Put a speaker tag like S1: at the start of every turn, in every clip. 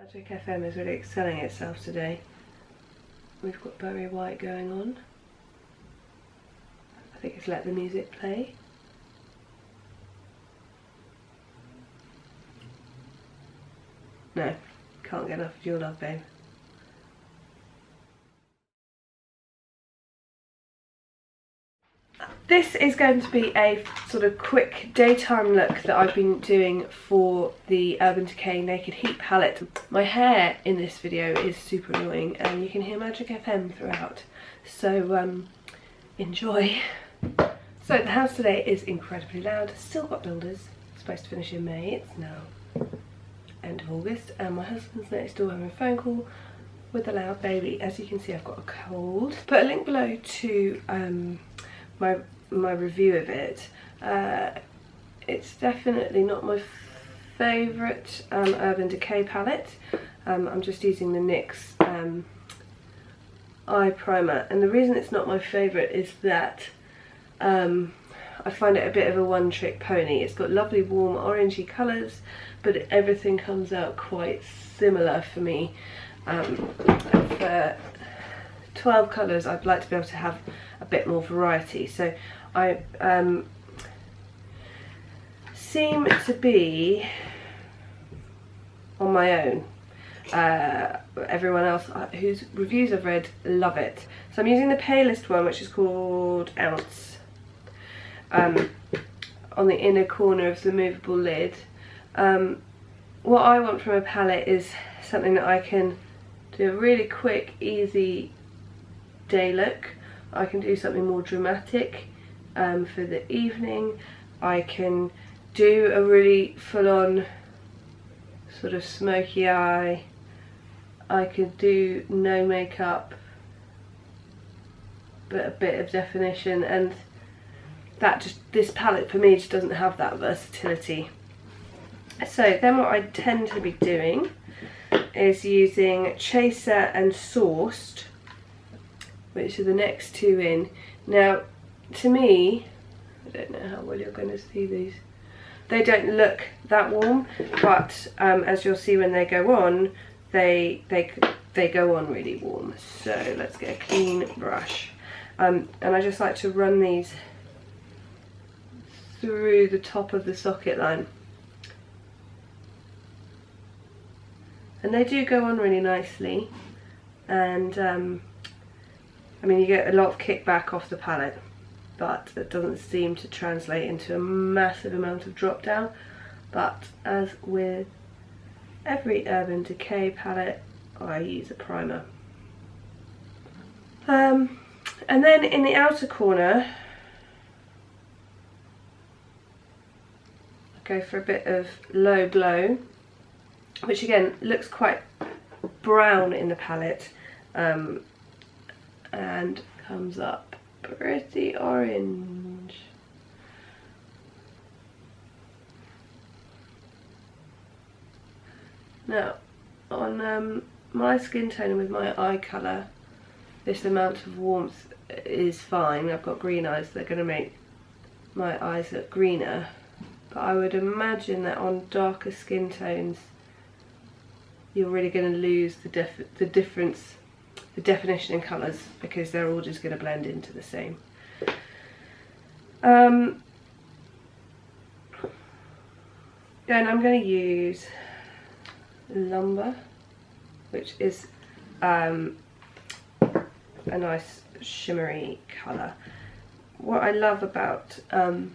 S1: Magic FM is really excelling itself today. We've got Berry White going on. I think it's let the music play. No, can't get enough of your love, babe. This is going to be a sort of quick daytime look that I've been doing for the Urban Decay Naked Heat palette. My hair in this video is super annoying and you can hear Magic FM throughout, so enjoy. So the house today is incredibly loud, still got builders, supposed to finish in May, it's now end of August, and my husband's next door having a phone call with a loud baby. As you can see, I've got a cold. Put a link below to my review of it. It's definitely not my favourite Urban Decay palette. I'm just using the NYX eye primer, and the reason it's not my favourite is that I find it a bit of a one-trick pony. It's got lovely warm orangey colours, but everything comes out quite similar for me. For 12 colours I'd like to be able to have a bit more variety, so I seem to be on my own. Everyone else whose reviews I've read love it. So I'm using the palest one, which is called Ounce, on the inner corner of the movable lid. What I want from a palette is something that I can do a really quick, easy day look. I can do something more dramatic for the evening. I can do a really full-on sort of smoky eye. I could do no makeup but a bit of definition, and this palette for me just doesn't have that versatility. So then what I tend to be doing is using Chaser and Sourced, which are the next two in. Now, to me, I don't know how well you're going to see these. They don't look that warm, but as you'll see when they go on, they go on really warm. So let's get a clean brush, and I just like to run these through the top of the socket line. And they do go on really nicely, and I mean, you get a lot of kickback off the palette, but it doesn't seem to translate into a massive amount of drop down. But as with every Urban Decay palette, I use a primer. And then in the outer corner, I go for a bit of Low Glow, which again looks quite brown in the palette, and comes up pretty orange. Now, on my skin tone and with my eye colour, this amount of warmth is fine. I've got green eyes, so they're going to make my eyes look greener, but I would imagine that on darker skin tones you're really going to lose the definition in colours, because they're all just going to blend into the same. Then I'm going to use Lumber, which is a nice shimmery colour. What I love about a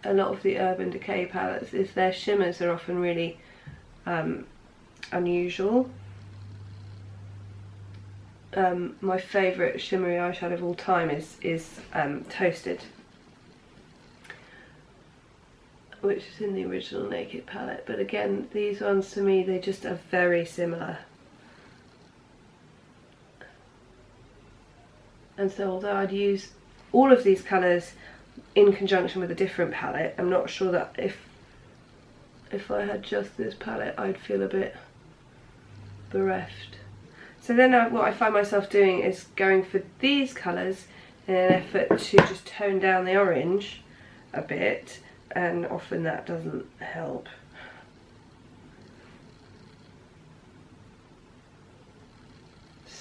S1: lot of the Urban Decay palettes is their shimmers are often really unusual. My favourite shimmery eyeshadow of all time is Toasted, which is in the original Naked palette, but again, these ones to me, they just are very similar. And so although I'd use all of these colours in conjunction with a different palette, I'm not sure that if I had just this palette I'd feel a bit bereft. So then what I find myself doing is going for these colours in an effort to just tone down the orange a bit, and often that doesn't help.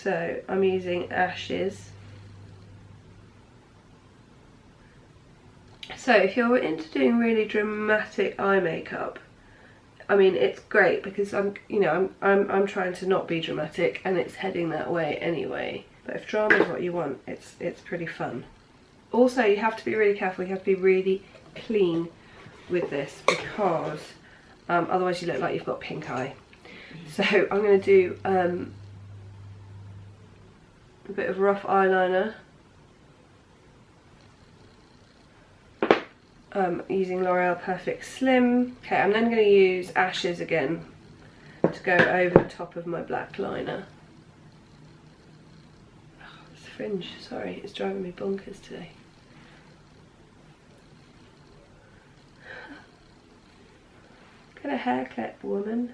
S1: So I'm using Ashes. So if you're into doing really dramatic eye makeup, I mean, it's great because I'm trying to not be dramatic and it's heading that way anyway. But if drama is what you want, it's pretty fun. Also, you have to be really careful. You have to be really clean with this because otherwise you look like you've got pink eye. So I'm going to do a bit of rough eyeliner. Using L'Oreal Perfect Slim. Okay, I'm then going to use Ashes again to go over the top of my black liner. Oh, this fringe, sorry, it's driving me bonkers today. Get a haircut, woman.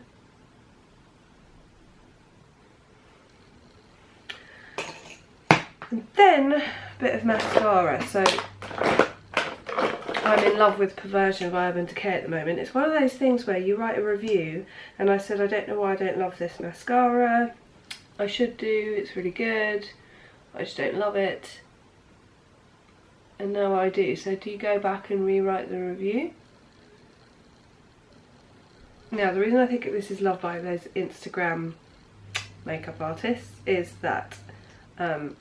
S1: And then a bit of mascara. So I'm in love with Perversion by Urban Decay at the moment. It's one of those things where you write a review and I said I don't know why I don't love this mascara. I should do, it's really good. I just don't love it. And now I do. So do you go back and rewrite the review? Now the reason I think this is loved by those Instagram makeup artists is that no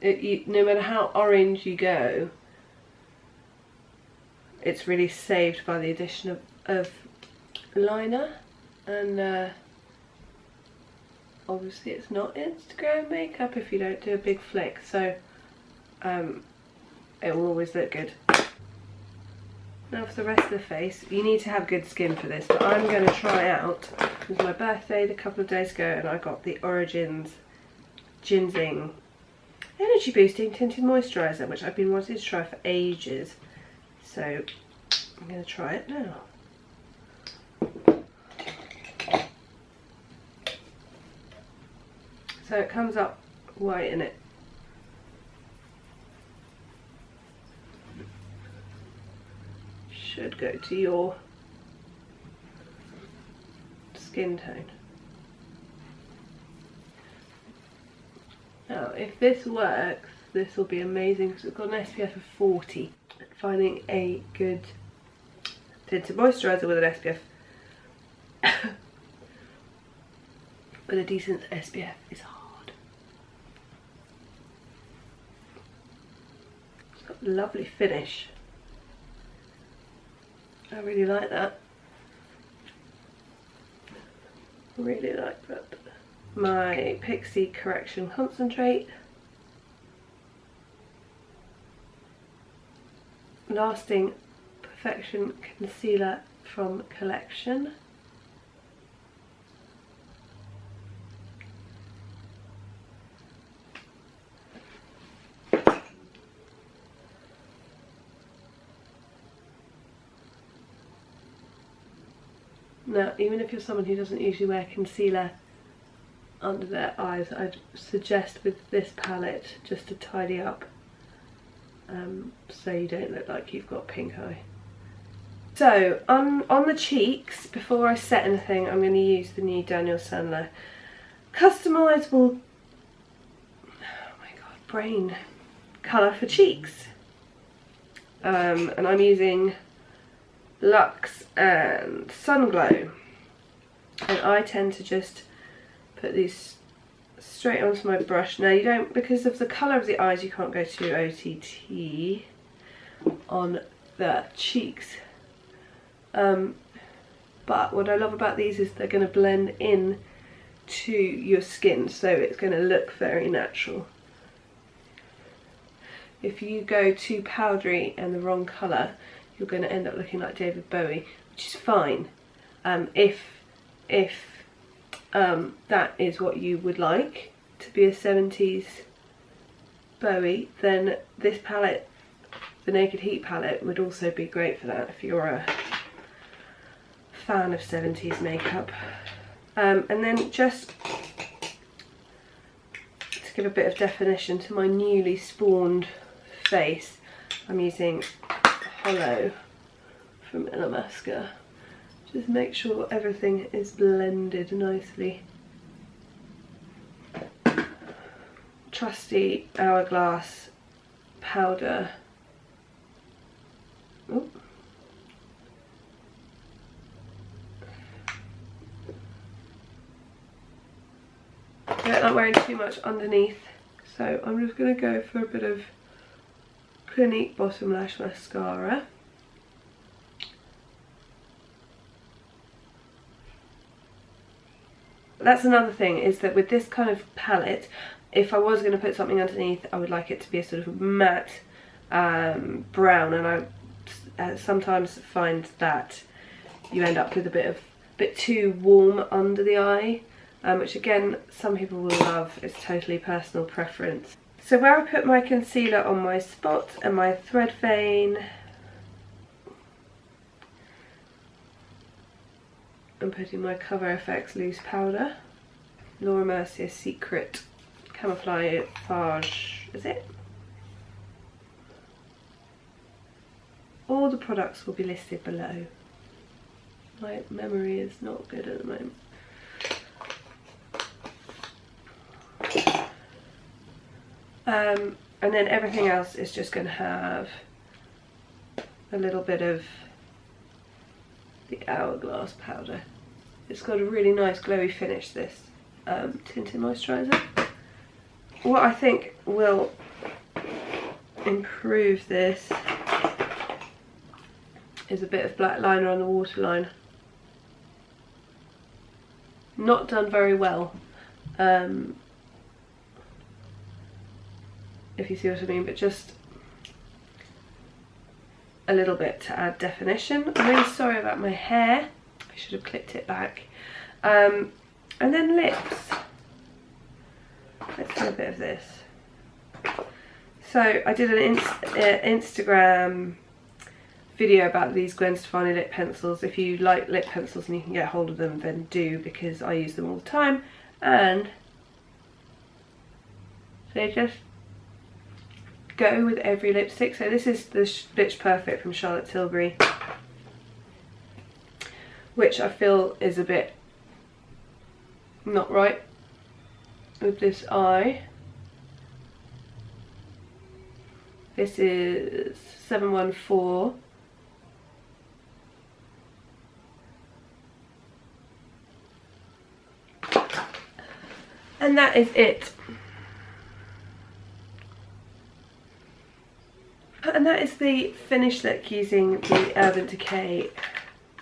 S1: matter how orange you go, it's really saved by the addition of liner, and obviously it's not Instagram makeup if you don't do a big flick, so it will always look good. Now for the rest of the face, you need to have good skin for this, but I'm going to try out, it was my birthday a couple of days ago and I got the Origins Ginseng Energy Boosting Tinted Moisturiser, which I've been wanting to try for ages. So I'm going to try it now. So it comes up white in it. Should go to your skin tone. Now if this works, this will be amazing because it's got an SPF of 40. Finding a good tinted moisturiser with an SPF with a decent SPF is hard. It's got a lovely finish. I really like that. Really like that. My Pixie Correction Concentrate. Lasting Perfection Concealer from Collection. Now, even if you're someone who doesn't usually wear concealer under their eyes, I'd suggest with this palette just to tidy up so you don't look like you've got pink eye. So on the cheeks, before I set anything, I'm going to use the new Daniel Sandler Customizable, oh my god, brain colour for cheeks. And I'm using Luxe and Sun Glow, and I tend to just put these straight onto my brush. Now you don't, because of the colour of the eyes, you can't go to OTT on the cheeks, but what I love about these is they're going to blend in to your skin, so it's going to look very natural. If you go too powdery and the wrong colour, you're going to end up looking like David Bowie, which is fine. If that is what you would like, to be a 70s Bowie, then this palette, the Naked Heat palette, would also be great for that if you're a fan of 70s makeup. And then just to give a bit of definition to my newly spawned face, I'm using Hollow from Illamasqua. Just make sure everything is blended nicely. trusty Hourglass powder. Ooh. I don't like wearing too much underneath, so I'm just going to go for a bit of Clinique Bottom Lash Mascara. That's another thing, is that with this kind of palette, if I was going to put something underneath, I would like it to be a sort of matte brown, and I sometimes find that you end up with a bit too warm under the eye, which again, some people will love. It's totally personal preference. So where I put my concealer on my spot and my thread vein, I'm putting my Cover FX loose powder, Laura Mercier Secret Camouflage, is it? All the products will be listed below. My memory is not good at the moment. And then everything else is just going to have a little bit of the Hourglass powder. It's got a really nice glowy finish, this tinted moisturiser. What I think will improve this is a bit of black liner on the waterline. Not done very well, if you see what I mean, but just a little bit to add definition. I'm really sorry about my hair, I should have clipped it back. And then lips. Let's do a bit of this. So I did an Instagram video about these Gwen Stefani lip pencils. If you like lip pencils and you can get hold of them, then do, because I use them all the time, and they just go with every lipstick. So this is the Bitch Perfect from Charlotte Tilbury, which I feel is a bit not right with this eye. This is 714. And that is it. And that is the finished look using the Urban Decay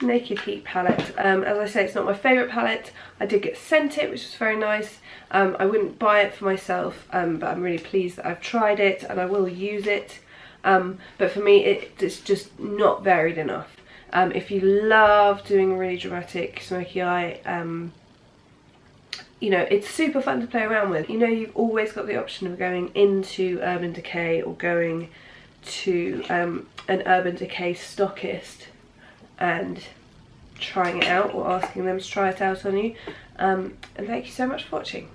S1: Naked Heat palette. As I say, it's not my favourite palette. I did get sent it, which was very nice. I wouldn't buy it for myself, but I'm really pleased that I've tried it and I will use it. But for me, it's just not varied enough. If you love doing a really dramatic smoky eye, you know, it's super fun to play around with. You know, you've always got the option of going into Urban Decay or going to an Urban Decay stockist and trying it out, or asking them to try it out on you. And thank you so much for watching.